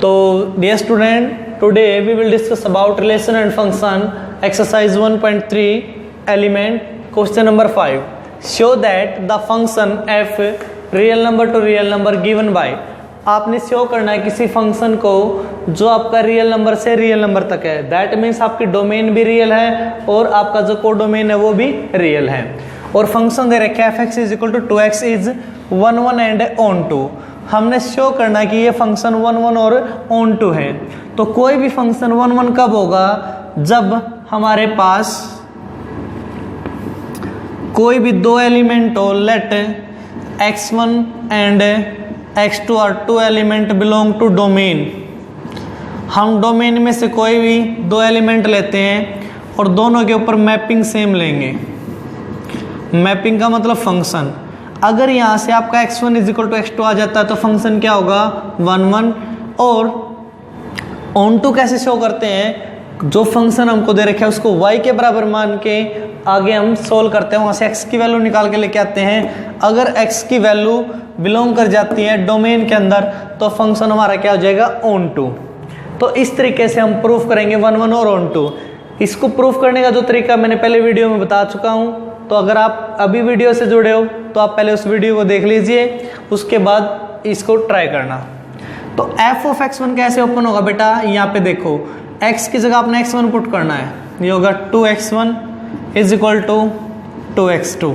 तो dear student, today we will discuss about relation and function exercise 1.3 element question number 5. Show that the function F real number to real number given by. आपने show करना है किसी function को जो आपका real number से real number तक है. दैट मीन्स आपकी डोमेन भी रियल है और आपका जो कोडोमेन है वो भी रियल है. और फंक्शन दे रखे F x is equal to 2x is 1 1 and 2. हमने शो करना है कि ये फंक्शन 1 1 और ऑन 2 है. तो कोई भी फंक्शन 1 1 कब होगा? जब हमारे पास कोई भी दो एलिमेंट हो. Let x1 and x2 are two element belong to domain. हम डोमेन में से कोई भी दो एलिमेंट लेते हैं और दोनों के ऊपर मैपिंग सेम लेंगे. मैपिंग का मतलब फंक्शन. अगर यहाँ से आपका x1 is equal to x2 आ जाता है तो फंक्शन क्या होगा? 1 1. और ऑन टू कैसे शो करते हैं? जो फंक्शन हमको दे रखा है उसको y के बराबर मान के आगे हम सोल्व करते हैं. वहाँ से x की वैल्यू निकाल के लेके आते हैं. अगर x की वैल्यू बिलोंग कर जाती है डोमेन के अंदर तो फंक्शन हमारा क्या हो जाएगा? Onto. तो इस तरीके से हम प्रूफ करेंगे 1 1 और ऑन टू. इसको प्रूफ करने का जो तरीका मैंने पहले वीडियो में बता चुका हूँ. तो अगर आप अभी वीडियो से जुड़े हो तो आप पहले उस वीडियो को देख लीजिए, उसके बाद इसको ट्राई करना. तो एफ ऑफ x1 कैसे ओपन होगा बेटा? यहाँ पे देखो, x की जगह आपने x1 पुट करना है. ये होगा 2x1 is equal to 2x2.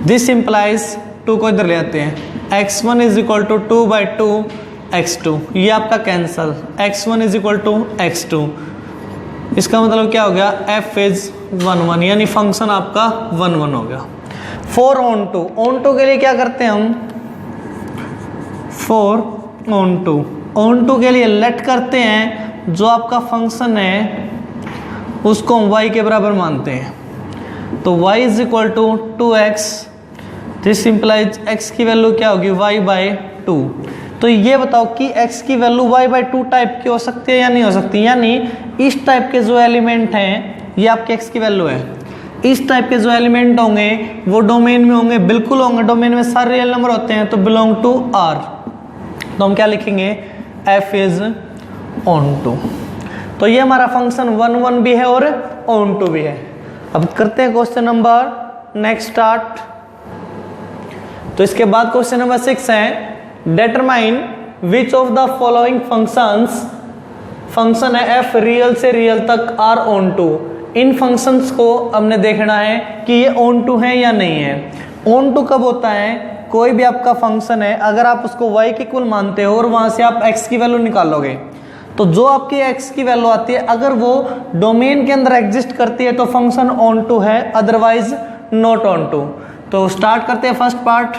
This implies 2 को इधर ले आते हैं. x1 is equal to 2/2 x2. ये आपका cancel. x1 is equal to x2. इसका मतलब क्या हो गया? f इज 1 1, यानी फंक्शन आपका 1 1 हो गया. For onto. Onto के लिए क्या करते हैं हम? For onto. Onto के लिए लेट करते हैं जो आपका फंक्शन है उसको हम y के बराबर मानते हैं. तो y is equal to 2x. This implies x की वैल्यू क्या होगी? y/2. तो ये बताओ कि x की वैल्यू y/2 टाइप की हो सकती है या नहीं हो सकती? यानी इस टाइप के जो एलिमेंट हैं ये आपके x की वैल्यू है. इस टाइप के जो एलिमेंट होंगे वो डोमेन में होंगे, बिल्कुल होंगे. डोमेन में सारे रियल नंबर होते हैं तो बिलोंग टू R. तो हम क्या लिखेंगे? f is onto. तो ये हमारा फंक्शन 1 1 भी है और ऑन टू भी है. अब करते हैं क्वेश्चन नंबर नेक्स्ट स्टार्ट. तो इसके बाद क्वेश्चन नंबर 6 है determine which of the following functions. Function है f रियल से रियल तक आर ऑन टू. इन फंक्शंस को हमने देखना है कि ये ऑन टू है या नहीं है. ऑन टू कब होता है? कोई भी आपका फंक्शन है अगर आप उसको y के इक्वल मानते हो और वहां से आप x की वैल्यू निकालोगे तो जो आपकी x की वैल्यू आती है अगर वो डोमेन के अंदर एग्जिस्ट करती है तो फंक्शन ऑन टू है, अदरवाइज नॉट ऑन टू. तो स्टार्ट करते हैं first part.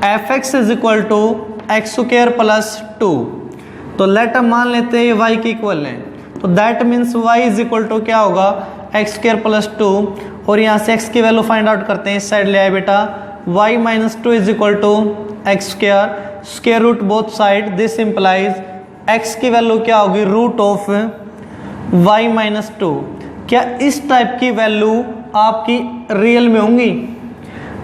F x is equal to X square plus 2. तो लेट हम मान लेते हैं ये y के इक्वल है. तो that means y is equal to क्या होगा? X square plus 2. और यहाँ से x की वैल्यू फाइंड आउट करते हैं. इस साइड ले आए बेटा. y minus 2 is equal to X square. Square root both side. This implies x की वैल्यू क्या होगी? Root of y minus 2. क्या इस टाइप की वैल्यू आपकी रियल में होंगी?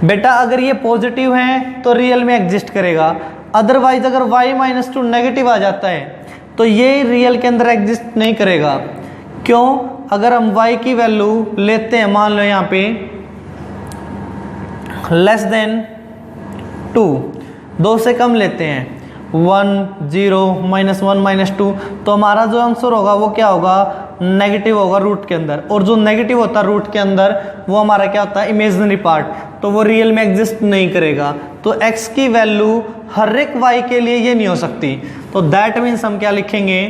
बेटा अगर ये पॉजिटिव है तो रियल में एग्जिस्ट करेगा, अदरवाइज अगर y माइनस 2 नेगेटिव आ जाता है तो ये रियल के अंदर एग्जिस्ट नहीं करेगा. क्यों? अगर हम y की वैल्यू लेते हैं, मान लो यहाँ पे लेस देन 2, 2 से कम लेते हैं, 1 0 -1 -2, तो हमारा जो आंसर होगा वो क्या होगा? नेगेटिव होगा रूट के अंदर. और जो नेगेटिव होता है रूट के अंदर वो हमारा क्या होता है? Imaginary part. तो वो रियल में एग्जिस्ट नहीं करेगा. तो x की वैल्यू हर एक y के लिए ये नहीं हो सकती. तो दैट मीन्स हम क्या लिखेंगे?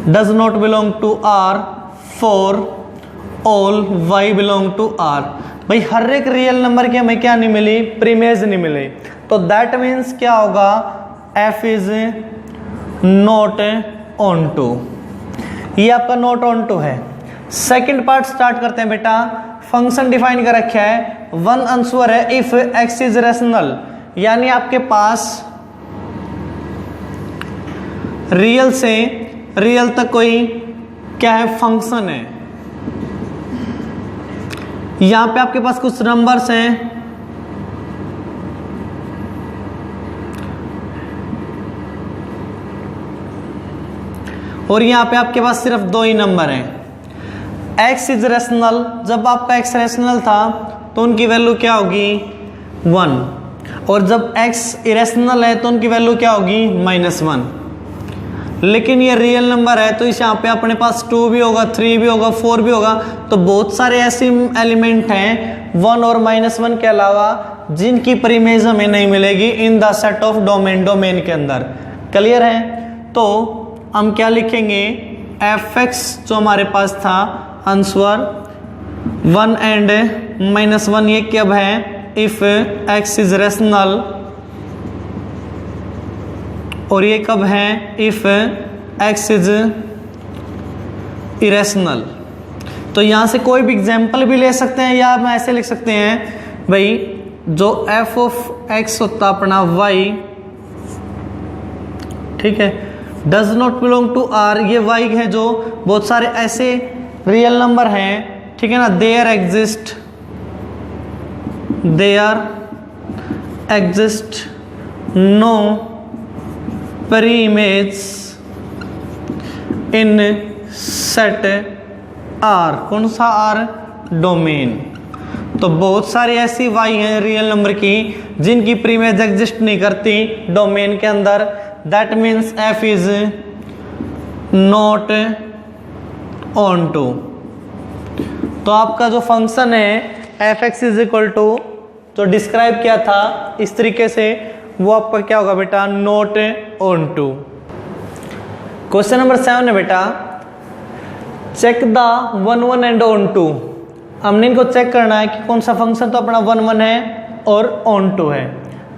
Does not belong to R for all y belong to R. भाई हर एक रियल नंबर की हमें क्या नहीं मिली? प्रीमेज नहीं मिली. तो दैट मीन्स क्या होगा? f is not onto. ये आपका नॉट ऑन टू है. सेकंड पार्ट स्टार्ट करते हैं बेटा. फंक्शन डिफाइन कर रखा है. वन आंसर है इफ x इज रेशनल, यानी आपके पास रियल से रियल तक कोई क्या है? फंक्शन है. यहां पे आपके पास कुछ नंबर्स हैं और यहाँ पे आपके पास सिर्फ 2 ही नंबर हैं। x इज रेशनल, जब आपका x रेशनल था तो उनकी वैल्यू क्या होगी 1, और जब x इरेशनल है तो उनकी वैल्यू क्या होगी -1। लेकिन ये रियल नंबर है तो इस यहाँ पे अपने पास 2 भी होगा, 3 भी होगा, 4 भी होगा। तो बहुत सारे ऐसे एलिमेंट हैं 1 और -1 के अलावा जिनकी प्रीमेज हमें नहीं मिलेगी in the set of domain के अंदर। क्लियर है? तो हम क्या लिखेंगे, fx जो हमारे पास था आंसर 1 एंड -1, ये कब है, इफ x इज रेशनल, और ये कब है, इफ x इज इरेशनल। तो यहां से कोई भी एग्जाम्पल भी ले सकते हैं, या हम ऐसे लिख सकते हैं भाई जो f ऑफ x होता अपना y, ठीक है, does not belong to r, ये y है जो बहुत सारे ऐसे रियल नंबर हैं, ठीक है ना, there exist no preimage in set R, कौन सा आर, डोमेन। तो बहुत सारी ऐसी y हैं रियल नंबर की जिनकी प्रीमेज एग्जिस्ट नहीं करती डोमेन के अंदर। That means f is not onto. तो आपका जो फंक्शन है fx इज इक्वल टू जो डिस्क्राइब किया था इस तरीके से, वो आपका क्या होगा बेटा, not onto. Question number 7 है बेटा, check the 1 1 and onto. हमने इनको चेक करना है कि कौन सा फंक्शन तो अपना 1 1 है और ऑन टू है।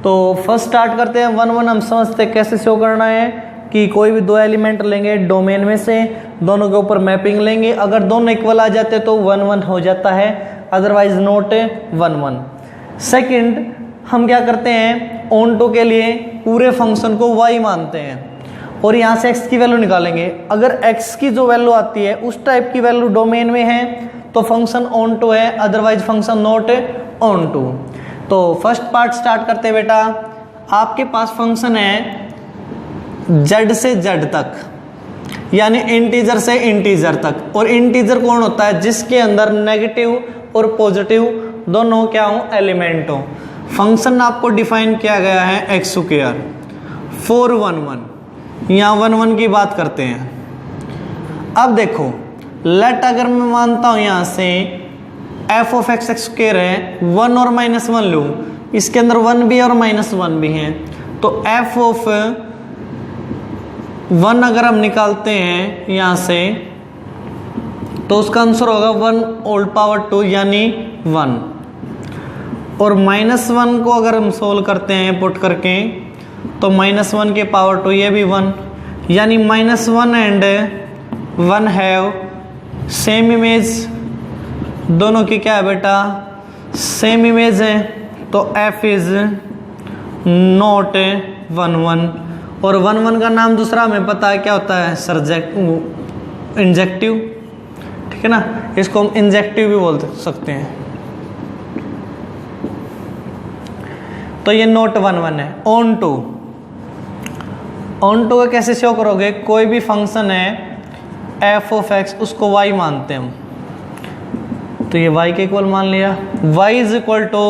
तो फर्स्ट स्टार्ट करते हैं 1 1। हम समझते हैं कैसे शो करना है कि कोई भी 2 एलिमेंट लेंगे डोमेन में से, दोनों के ऊपर मैपिंग लेंगे, अगर दोनों इक्वल आ जाते तो 1 1 हो जाता है, अदरवाइज नॉट 1 1। सेकंड हम क्या करते हैं, ऑन टू के लिए पूरे फंक्शन को y मानते हैं और यहाँ से x की वैल्यू निकालेंगे। अगर x की जो वैल्यू आती है उस टाइप की वैल्यू डोमेन में है तो फंक्शन ऑन टू है, otherwise function not onto. तो फर्स्ट पार्ट स्टार्ट करते हैं बेटा। आपके पास फंक्शन है z से z तक, यानी इंटीजर से इंटीजर तक, और इंटीजर कौन होता है, जिसके अंदर नेगेटिव और पॉजिटिव दोनों क्या हो, एलिमेंट हो। फंक्शन आपको डिफाइन किया गया है x स्क्वायर 4 1 1, यहाँ 1 1 की बात करते हैं। अब देखो लेट, अगर मैं मानता हूं यहां से f ऑफ x स्क्वायर है 1 और -1 लूं, इसके अंदर 1 भी और -1 भी है, तो f ऑफ 1 अगर हम निकालते हैं यहां से तो उसका आंसर होगा 1 होल पावर 2 यानी 1, और -1 को अगर हम सोल्व करते हैं पुट करके तो -1 के पावर 2 ये भी 1, यानी -1 एंड 1 हैव सेम इमेज। दोनों की क्या है बेटा, सेम इमेज है, तो f इज नॉट 1 1, और 1 1 का नाम दूसरा हमें पता है क्या होता है, इंजेक्टिव, ठीक है ना, इसको हम इंजेक्टिव भी बोल सकते हैं। तो ये नॉट 1 1 है। ऑन टू, ऑन टू का कैसे शो करोगे, कोई भी फंक्शन है f ऑफ x उसको y मानते हैं हम, तो ये y के इक्वल मान लिया, y is equal to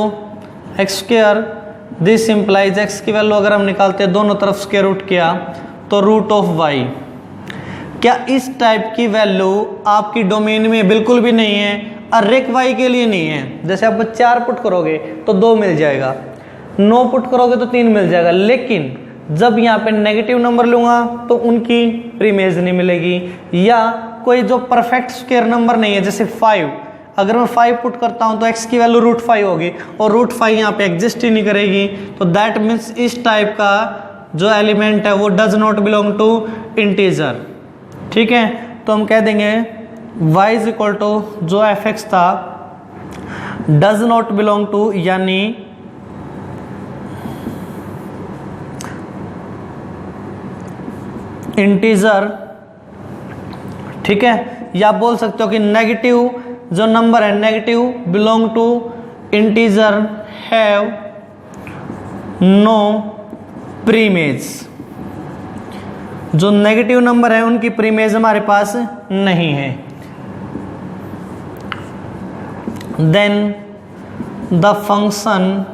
X square, this implies x की वैल्यू अगर हम निकालते हैं दोनों तरफ स्क्वायर रूट किया तो रूट ऑफ y। क्या इस टाइप की वैल्यू आपकी डोमेन में बिल्कुल भी नहीं है, और रेक y के लिए नहीं है। जैसे आप 4 पुट करोगे तो 2 मिल जाएगा, 9 पुट करोगे तो 3 मिल जाएगा, लेकिन जब यहाँ पे नेगेटिव नंबर लूंगा तो उनकी प्रीमेज नहीं मिलेगी, या कोई जो परफेक्ट स्क्वायर नंबर नहीं है, जैसे 5, अगर मैं 5 पुट करता हूँ तो x की वैल्यू √5 होगी, और √5 यहाँ पे एग्जिस्ट ही नहीं करेगी। तो दैट मीन्स इस टाइप का जो एलिमेंट है वो does not belong to integer, ठीक है। तो हम कह देंगे y इज इक्वल टू जो fx था डज नॉट बिलोंग टू, यानी इंटीजर, ठीक है, या बोल सकते हो कि नेगेटिव जो नंबर है negative belong to integer have no preimage. जो नेगेटिव नंबर है उनकी प्रीमेज हमारे पास नहीं है। Then the function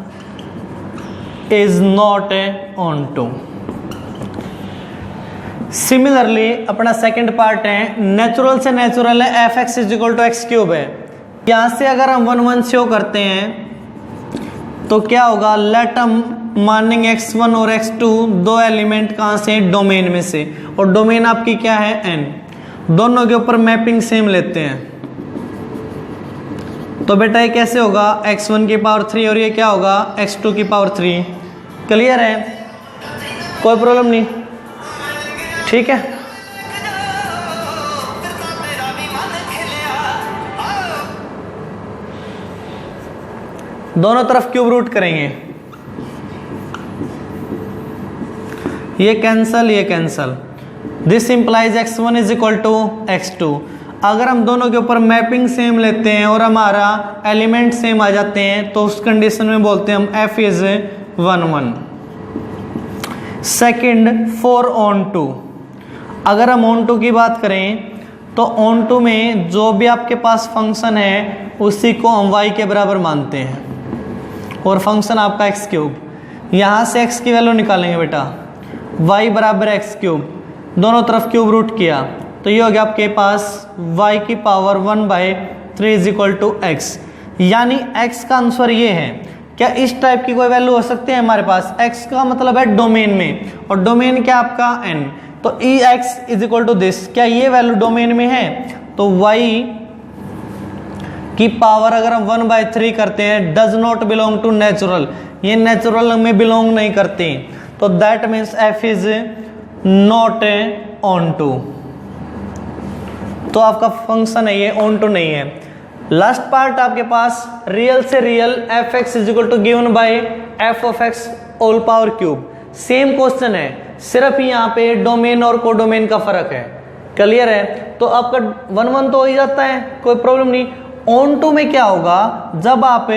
is not onto. Similarly अपना सेकंड पार्ट है, नेचुरल से नेचुरल है F x is equal to X cube है। यहां से अगर हम 1 1 शो करते हैं तो क्या होगा, लेट हम मानिंग x1 और x2 दो एलिमेंट कहां से, डोमेन में से, और डोमेन आपकी क्या है n, दोनों के ऊपर मैपिंग सेम लेते हैं। तो बेटा ये कैसे होगा, x1 की पावर 3 और ये क्या होगा x2 की पावर 3। क्लियर है, कोई प्रॉब्लम नहीं, ठीक है। दोनों तरफ क्यूब रूट करेंगे, ये कैंसल ये cancel. This implies x1 is equal to x2। अगर हम दोनों के ऊपर मैपिंग सेम लेते हैं और हमारा एलिमेंट सेम आ जाते हैं तो उस कंडीशन में बोलते हैं हम f इज 1 1। Second 4 on 2। अगर हम on 2 की बात करें तो on 2 में जो भी आपके पास फंक्शन है उसी को हम y के बराबर मानते हैं, और फंक्शन आपका एक्स क्यूब। यहाँ से x की वैल्यू निकालेंगे बेटा, y बराबर एक्स क्यूब, दोनों तरफ क्यूब रूट किया तो ये हो गया आपके पास y की power 1/3 is equal to X. यानी x का आंसर ये है। क्या इस टाइप की कोई वैल्यू हो सकती है हमारे पास, x का मतलब है डोमेन में, और डोमेन क्या आपका n, तो e x is equal to this, क्या ये वैल्यू डोमेन में है, तो y की पावर अगर हम 1/3 करते हैं does not belong to natural, ये नेचुरल में बिलोंग नहीं करते, तो that means f is not onto. तो आपका फंक्शन है ये ऑन टू नहीं है। लास्ट पार्ट आपके पास रियल से real f x is equal to given by f of x whole power cube. Same question है, सिर्फ यहाँ पे डोमेन और कोडोमेन का फर्क है। क्लियर है, तो आपका 1 1 तो हो ही जाता है, कोई प्रॉब्लम नहीं। ऑन टू में क्या होगा, जब आप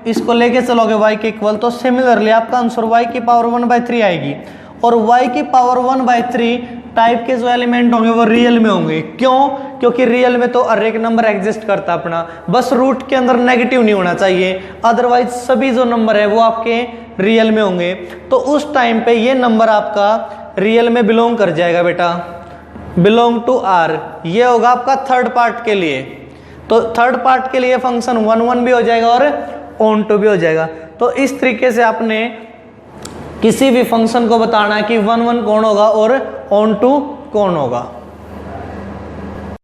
इसको लेके चलोगे y के इक्वल, तो सिमिलरली आपका आंसर y की पावर 1/3 आएगी, और y की पावर 1/3 टाइप के जो एलिमेंट होंगे वो रियल में होंगे। क्यों, क्योंकि रियल में तो हर एक नंबर एग्जिस्ट करता अपना, बस रूट के अंदर नेगेटिव नहीं होना चाहिए, अदरवाइज सभी जो नंबर है वो आपके रियल में होंगे। तो उस टाइम पे ये नंबर आपका रियल में बिलोंग कर जाएगा बेटा, बिलोंग टू R। ये होगा आपका थर्ड पार्ट के लिए। तो थर्ड पार्ट के लिए फंक्शन 1 1 भी हो जाएगा और ऑन टू भी हो जाएगा। तो इस तरीके से आपने किसी भी फंक्शन को बताना है कि 1 1 कौन होगा और ऑन टू कौन होगा।